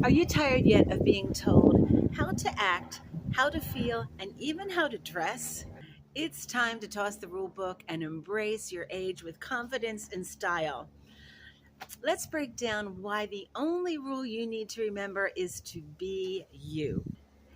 Are you tired yet of being told how to act, how to feel, and even how to dress? It's time to toss the rule book and embrace your age with confidence and style. Let's break down why the only rule you need to remember is to be you.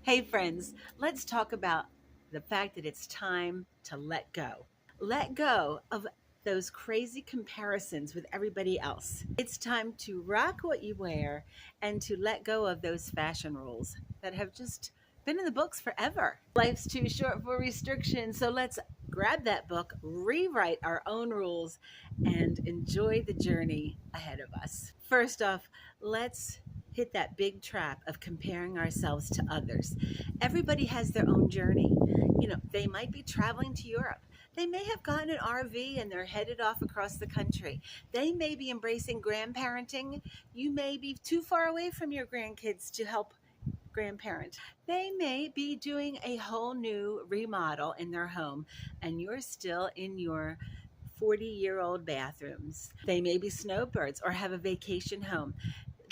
Hey, friends, let's talk about the fact that it's time to let go. Let go of those crazy comparisons with everybody else. It's time to rock what you wear and to let go of those fashion rules that have just been in the books forever. Life's too short for restriction, so let's grab that book, rewrite our own rules, and enjoy the journey ahead of us. First off, let's hit that big trap of comparing ourselves to others. Everybody has their own journey. They might be traveling to Europe. They may have gotten an RV and they're headed off across the country. They may be embracing grandparenting. You may be too far away from your grandkids to help grandparent. They may be doing a whole new remodel in their home and you're still in your 40-year-old bathrooms. They may be snowbirds or have a vacation home.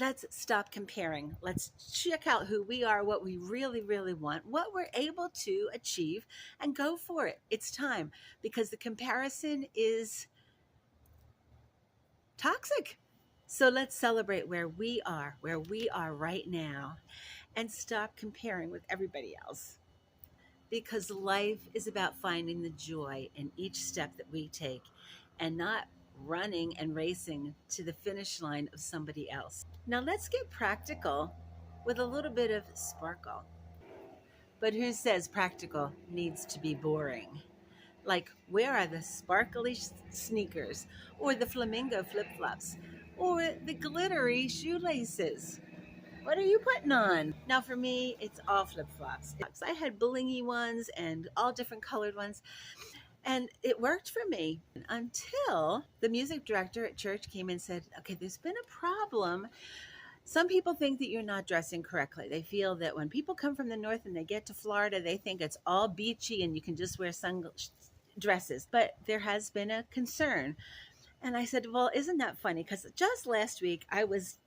Let's stop comparing. Let's check out who we are, what we really, really want, what we're able to achieve, and go for it. It's time because the comparison is toxic. So let's celebrate where we are right now, and stop comparing with everybody else. Because life is about finding the joy in each step that we take and not running and racing to the finish line of somebody else. Now let's get practical with a little bit of sparkle. But who says practical needs to be boring? Like, where are the sparkly sneakers, or the flamingo flip flops, or the glittery shoelaces? What are you putting on? Now, for me, it's all flip flops. I had blingy ones and all different colored ones, and it worked for me until the music director at church came and said, okay, there's been a problem. Some people think that you're not dressing correctly. They feel that when people come from the north and they get to Florida, they think it's all beachy and you can just wear dresses. But there has been a concern. And I said, well, isn't that funny? Because just last week I was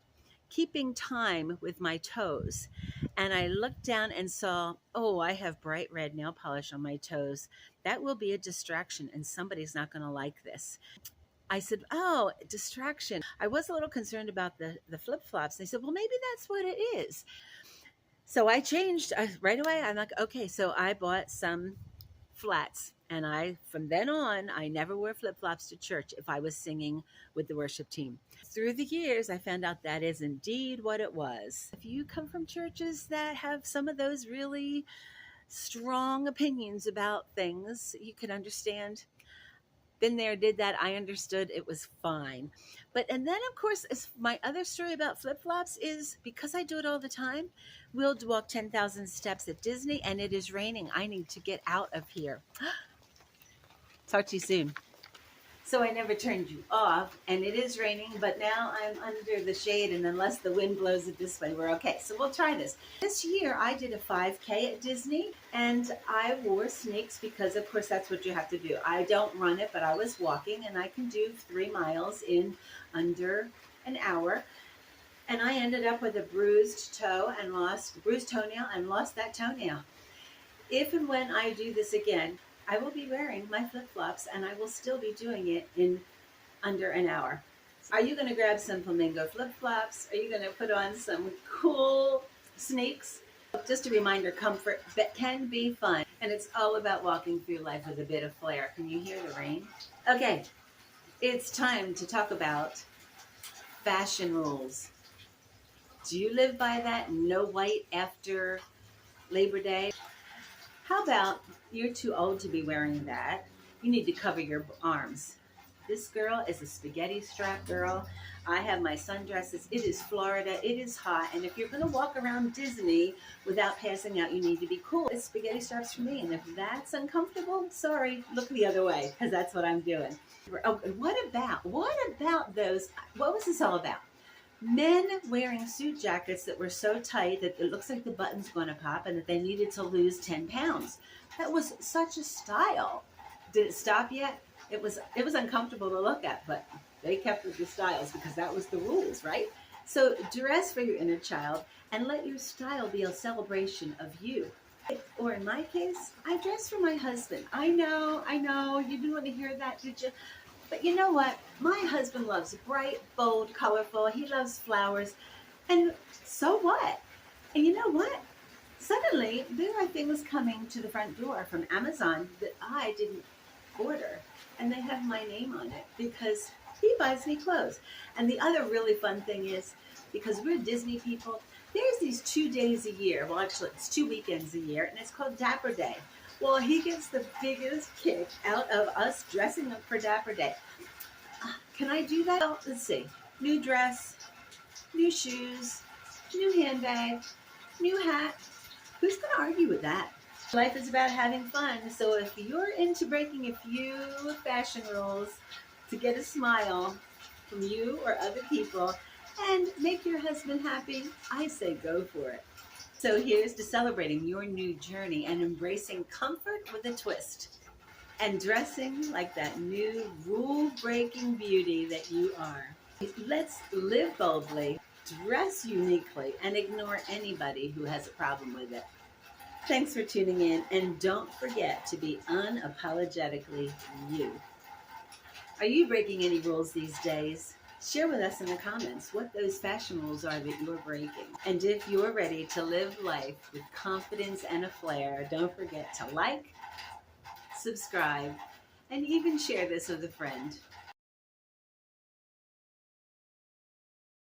keeping time with my toes. And I looked down and saw, oh, I have bright red nail polish on my toes. That will be a distraction and somebody's not going to like this. I said, oh, distraction. I was a little concerned about the flip flops. They said, well, maybe that's what it is. So I changed right away. I'm like, okay, so I bought some flats. And from then on, I never wore flip flops to church if I was singing with the worship team. Through the years, I found out that is indeed what it was. If you come from churches that have some of those really strong opinions about things, you can understand. Been there, did that. I understood, it was fine. And then, of course, my other story about flip flops is because I do it all the time. We'll walk 10,000 steps at Disney and it is raining. I need to get out of here. Talk to you soon. So I never turned you off, and it is raining, but now I'm under the shade, and unless the wind blows it this way, we're okay. So we'll try this. This year, I did a 5K at Disney, and I wore sneaks because, of course, that's what you have to do. I don't run it, but I was walking, and I can do 3 miles in under an hour. And I ended up with a bruised toenail and lost that toenail. If and when I do this again, I will be wearing my flip-flops and I will still be doing it in under an hour. Are you going to grab some flamingo flip-flops? Are you going to put on some cool sneaks? Just a reminder, comfort can be fun. And it's all about walking through life with a bit of flair. Can you hear the rain? Okay, it's time to talk about fashion rules. Do you live by that? No white after Labor Day? How about you're too old to be wearing that? You need to cover your arms. This girl is a spaghetti strap girl. I have my sundresses. It is Florida. It is hot. And if you're going to walk around Disney without passing out, you need to be cool. It's spaghetti straps for me. And if that's uncomfortable, sorry, look the other way because that's what I'm doing. Oh, what about those? What was this all about? Men wearing suit jackets that were so tight that it looks like the button's going to pop and that they needed to lose 10 pounds. That was such a style. Did it stop yet? It was uncomfortable to look at, but they kept with the styles because that was the rules, right? So dress for your inner child and let your style be a celebration of you. Or in my case, I dress for my husband. I know, you didn't want to hear that, did you? But you know what? My husband loves bright, bold, colorful. He loves flowers. And so what? And you know what? Suddenly, there are things coming to the front door from Amazon that I didn't order. And they have my name on it because he buys me clothes. And the other really fun thing is, because we're Disney people, there's these 2 days a year. Well, actually, it's 2 weekends a year, and it's called Dapper Day. Well, he gets the biggest kick out of us dressing up for Dapper Day. Can I do that? Well, let's see. New dress, new shoes, new handbag, new hat. Who's going to argue with that? Life is about having fun. So if you're into breaking a few fashion rules to get a smile from you or other people and make your husband happy, I say go for it. So here's to celebrating your new journey and embracing comfort with a twist and dressing like that new rule-breaking beauty that you are. Let's live boldly, dress uniquely, and ignore anybody who has a problem with it. Thanks for tuning in, and don't forget to be unapologetically you. Are you breaking any rules these days? Share with us in the comments what those fashion rules are that you're breaking. And if you're ready to live life with confidence and a flair, don't forget to like, subscribe, and even share this with a friend.